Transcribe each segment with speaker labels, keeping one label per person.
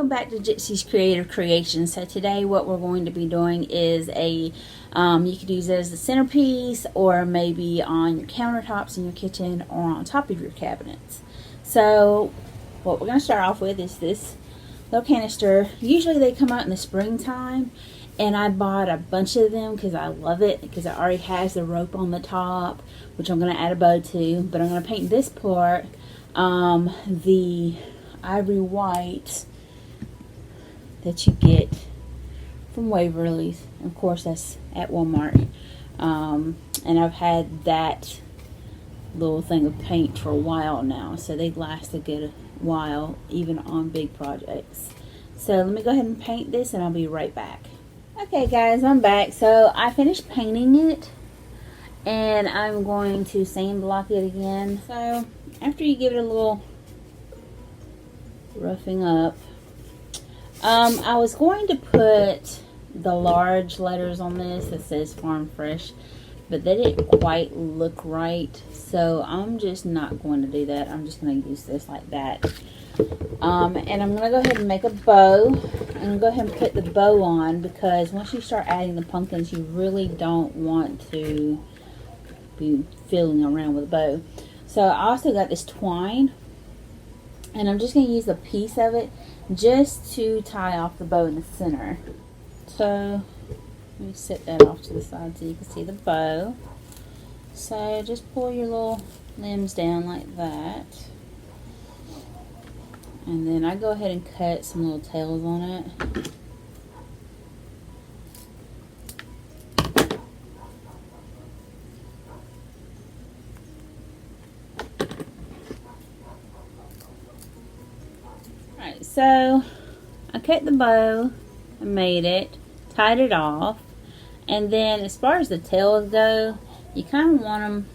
Speaker 1: welcome back to Gypsy's Creative Creations. So today what we're going to be doing is you could use it as a centerpiece, or maybe on your countertops in your kitchen, or on top of your cabinets. So what we're going to start off with is this little canister. Usually they come out in the springtime, and I bought a bunch of them because I love it, because it already has the rope on the top, which I'm going to add a bow to. But I'm going to paint this part the ivory white that you get from Waverly's. Of course, that's at Walmart. And I've had that little thing of paint for a while now, so they last a good while, even on big projects. So let me go ahead and paint this, and I'll be right back. Okay guys, I'm back. So I finished painting it, and I'm going to sand block it again. So after you give it a little roughing up, I was going to put the large letters on this that says Farm Fresh, but they didn't quite look right, so I'm just not going to do that. I'm just going to use this like that. And I'm going to go ahead and make a bow. I'm going to go ahead and put the bow on, because once you start adding the pumpkins, you really don't want to be fiddling around with a bow. So I also got this twine, and I'm just going to use a piece of it just to tie off the bow in the center. So let me set that off to the side so you can see the bow. So just pull your little limbs down like that, and then I go ahead and cut some little tails on it. Alright, so I cut the bow and made it, tied it off, and then as far as the tails go, you kind of want them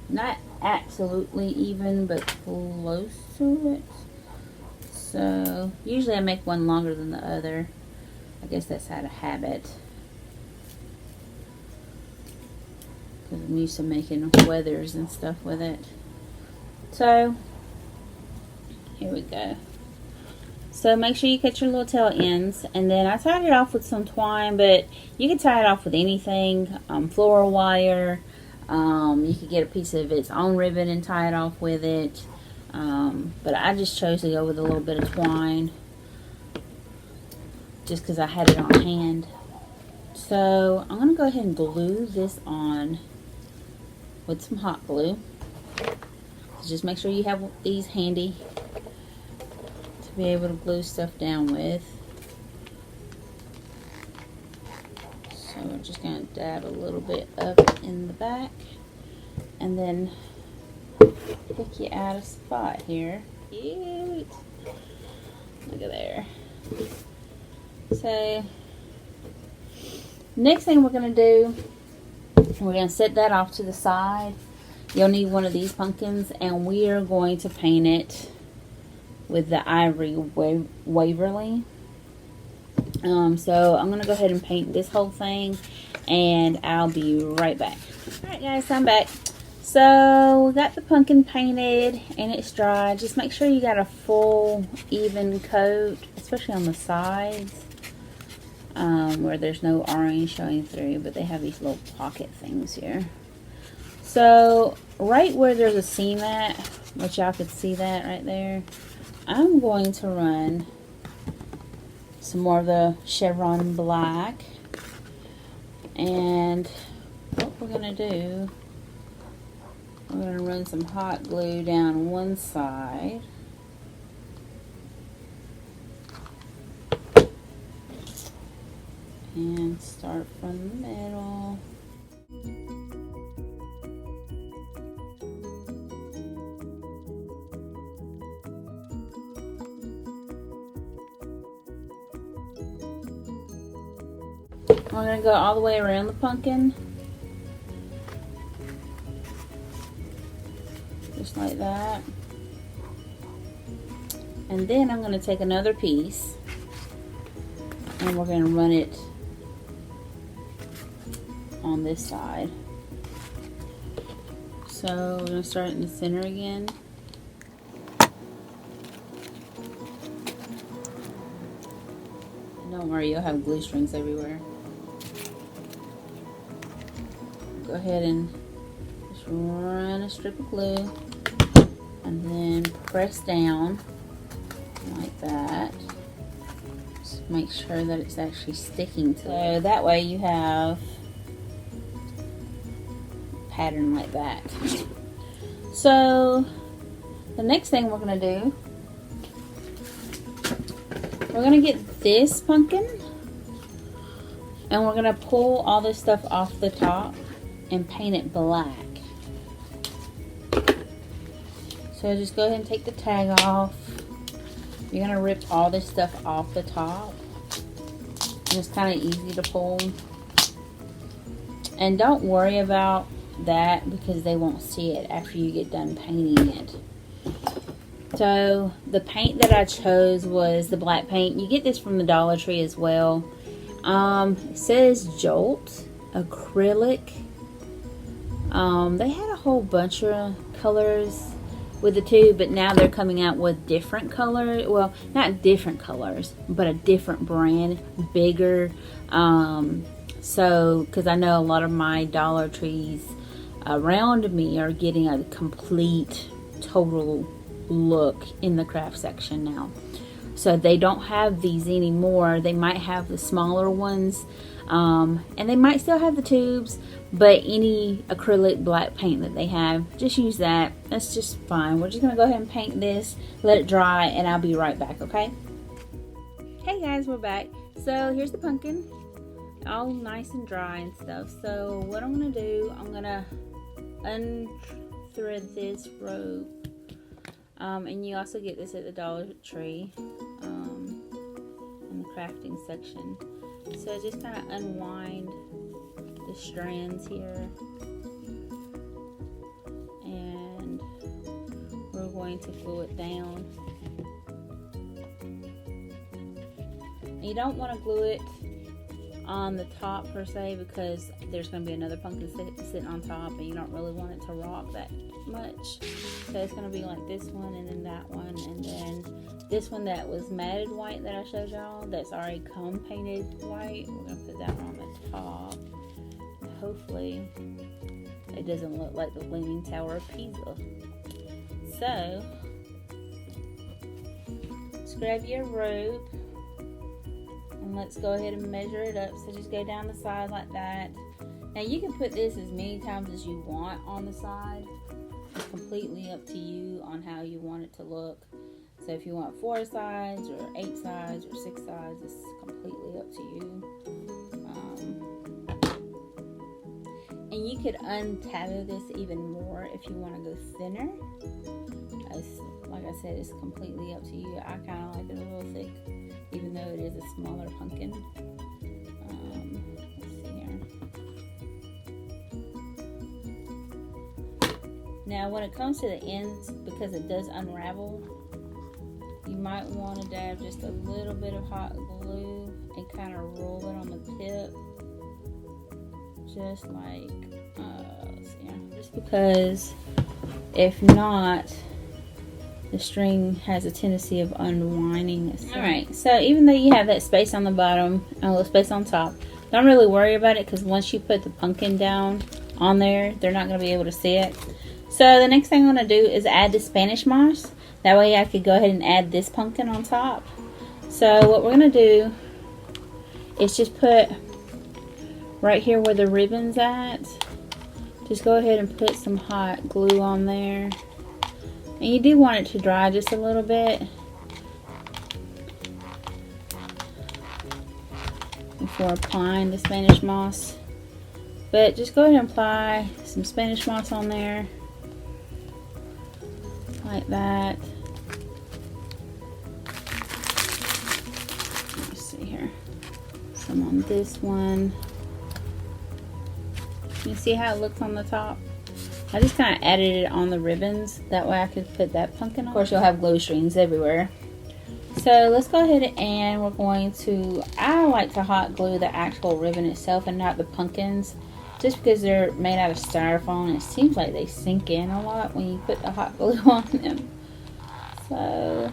Speaker 1: not absolutely even, but close to it. So usually I make one longer than the other. I guess that's out of habit, because I'm used to making weathers and stuff with it. So here we go. So make sure you cut your little tail ends, and then I tied it off with some twine, but you can tie it off with anything, floral wire. You could get a piece of its own ribbon and tie it off with it. But I just chose to go with a little bit of twine, just because I had it on hand. So I'm going to go ahead and glue this on with some hot glue. So just make sure you have these handy to be able to glue stuff down with. So we're just going to dab a little bit up in the back, and then pick you out a spot here. Cute. Look at there. So next thing we're going to do, we're going to set that off to the side. You'll need one of these pumpkins, and we are going to paint it with the ivory Waverly. So I'm going to go ahead and paint this whole thing, and I'll be right back. Alright guys, I'm back. So we got the pumpkin painted, and it's dry. Just make sure you got a full even coat, especially on the sides, where there's no orange showing through, but they have these little pocket things here. So right where there's a seam at, which y'all could see that right there, I'm going to run some more of the chevron black, and what we're going to do, we're going to run some hot glue down one side, and start from the middle. We're going to go all the way around the pumpkin, just like that. And then I'm going to take another piece, and we're going to run it on this side. So we're going to start in the center again. Don't worry, you'll have glue strings everywhere. Go ahead and just run a strip of glue and then press down like that. Just make sure that it's actually sticking to it. So that way you have a pattern like that. So the next thing we're going to do, we're going to get this pumpkin and we're going to pull all this stuff off the top and paint it black. So just go ahead and take the tag off. You're going to rip all this stuff off the top. And it's kind of easy to pull. And don't worry about that because they won't see it after you get done painting it. So the paint that I chose was the black paint. You get this from the Dollar Tree as well. It says Jolt acrylic. They had a whole bunch of colors with the tube, but now they're coming out with different colors. Well, not different colors, but a different brand, bigger. So because I know a lot of my Dollar Trees around me are getting a complete total look in the craft section now. So they don't have these anymore. They might have the smaller ones, and they might still have the tubes, but any acrylic black paint that they have, just use that. That's just fine. We're just gonna go ahead and paint this, let it dry, and I'll be right back, okay? Hey guys, we're back. So here's the pumpkin, all nice and dry and stuff. So what I'm gonna do, I'm gonna unthread this rope. And you also get this at the Dollar Tree in the crafting section. So just kind of unwind the strands here. And we're going to glue it down. And you don't want to glue it on the top per se because there's going to be another pumpkin sitting on top and you don't really want it to rock that much. So it's going to be like this one and then that one and then this one that was matted white that I showed y'all that's already come painted white. We're going to put that one on the top. And hopefully it doesn't look like the Leaning Tower of Pisa. So just grab your rope and let's go ahead and measure it up. So just go down the side like that. Now you can put this as many times as you want on the side. It's completely up to you on how you want it to look. So if you want 4 sides or 8 sides or 6 sides, it's completely up to you. And you could untather this even more if you want to go thinner. Like I said, it's completely up to you. I kind of like it a little thick, even though it is a smaller pumpkin. Let's see here. Now when it comes to the ends, because it does unravel, you might want to dab just a little bit of hot glue and kind of roll it on the tip. Just like, let's see here. Just because if not, the string has a tendency of unwinding itself. Alright, so even though you have that space on the bottom and a little space on top, don't really worry about it because once you put the pumpkin down on there, they're not going to be able to see it. So the next thing I'm going to do is add the Spanish moss. That way I could go ahead and add this pumpkin on top. So what we're going to do is just put right here where the ribbon's at. Just go ahead and put some hot glue on there. And you do want it to dry just a little bit before applying the Spanish moss. But just go ahead and apply some Spanish moss on there. Like that. Let's see here. Some on this one. You see how it looks on the top? I just kind of added it on the ribbons. That way I could put that pumpkin on. Of course, you'll have glue strings everywhere. So let's go ahead and we're going to, I like to hot glue the actual ribbon itself and not the pumpkins. Just because they're made out of styrofoam and it seems like they sink in a lot when you put the hot glue on them. So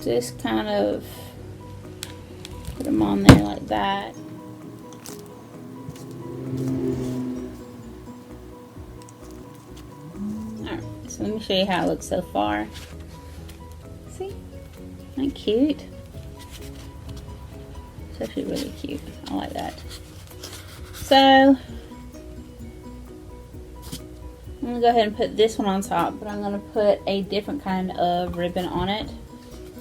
Speaker 1: just kind of Put them on there like that. Alright, so let me show you how it looks so far. See? Isn't that cute? It's actually really cute. I like that. So, I'm going to go ahead and put this one on top, but I'm going to put a different kind of ribbon on it.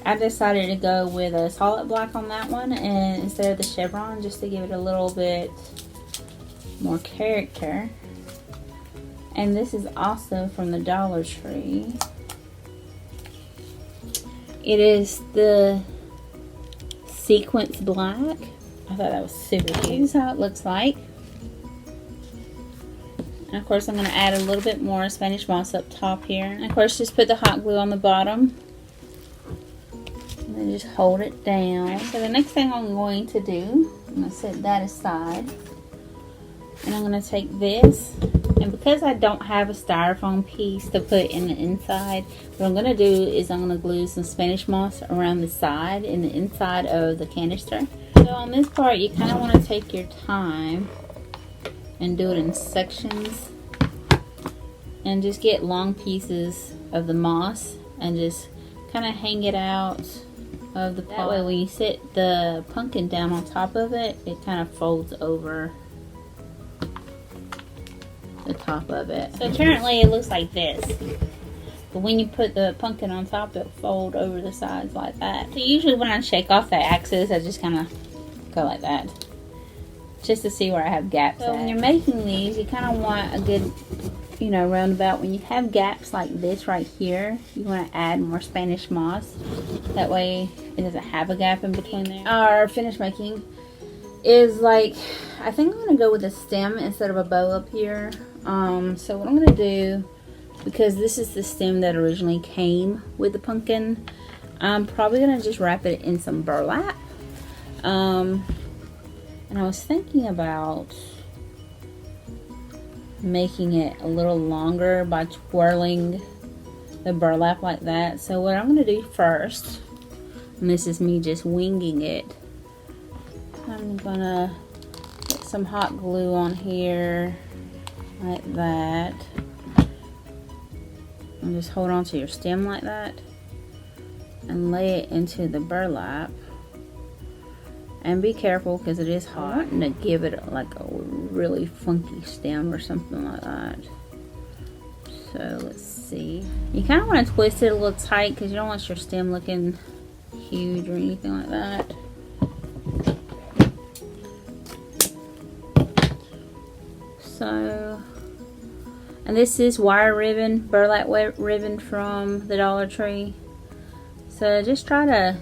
Speaker 1: I decided to go with a solid black on that one, and instead of the chevron, just to give it a little bit more character. And this is also from the Dollar Tree. It is the sequence black. I thought that was super cute. This is how it looks like. And of course I'm going to add a little bit more Spanish moss up top here. And of course just put the hot glue on the bottom. And then just hold it down. So the next thing I'm going to do, I'm going to set that aside. And I'm going to take this. And because I don't have a styrofoam piece to put in the inside, what I'm going to do is I'm going to glue some Spanish moss around the side and the inside of the canister. So on this part, you kind of want to take your time and do it in sections. And just get long pieces of the moss and just kind of hang it out of the pot. That way when you sit the pumpkin down on top of it, it kind of folds over the top of it. So currently it looks like this, but when you put the pumpkin on top, it'll fold over the sides like that. So usually when I shake off the axis, I just kind of go like that, just to see where I have gaps. So when you're making these, you kind of want a good, you know, roundabout. When you have gaps like this right here, you want to add more Spanish moss. That way it doesn't have a gap in between there. Our finish making is like, I think I'm going to go with a stem instead of a bow up here. So what I'm going to do, because this is the stem that originally came with the pumpkin, I'm probably going to just wrap it in some burlap. And I was thinking about making it a little longer by twirling the burlap like that. So what I'm going to do first, and this is me just winging it, I'm going to put some hot glue on here like that, and just hold on to your stem like that and lay it into the burlap. And be careful because it is hot. I'm wanting to give it like a really funky stem or something like that. So let's see. You kind of want to twist it a little tight because you don't want your stem looking huge or anything like that. So, and this is wire ribbon, burlap ribbon from the Dollar Tree. So just try to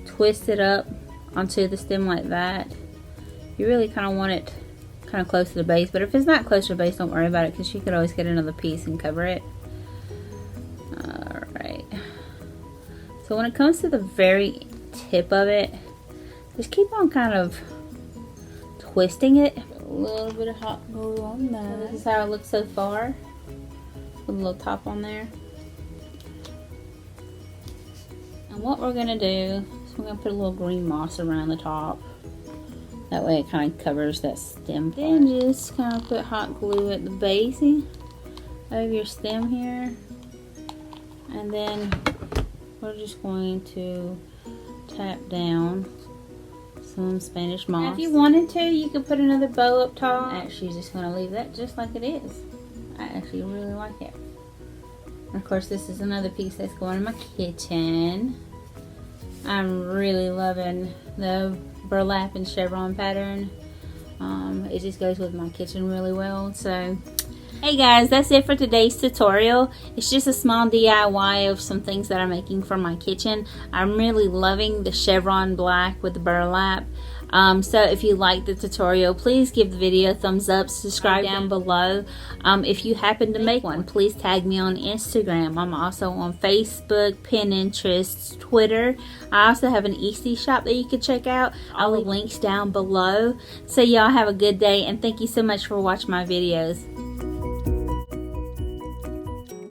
Speaker 1: twist it up onto the stem like that. You really kind of want it kind of close to the base, but if it's not close to the base, don't worry about it because you could always get another piece and cover it. Alright, so when it comes to the very tip of it, just keep on kind of twisting it. A little bit of hot glue on that. So this is how it looks so far, with a little top on there. And what we're gonna do, we're going to put a little green moss around the top. That way it kind of covers that stem part. Then just kind of put hot glue at the base of your stem here. And then we're just going to tap down some Spanish moss. Now if you wanted to, you could put another bow up top. I'm actually just going to leave that just like it is. I actually really like it. And of course this is another piece that's going in my kitchen. I'm really loving the burlap and chevron pattern. It just goes with my kitchen really well. So, hey guys, that's it for today's tutorial. It's just a small DIY of some things that I'm making for my kitchen. I'm really loving the chevron black with the burlap. So if you like the tutorial, please give the video a thumbs up, subscribe down below. If you happen to make one, please tag me on Instagram. I'm also on Facebook, Pinterest, Twitter. I also have an Etsy shop that you can check out. I'll leave links down below. So y'all have a good day, and thank you so much for watching my videos.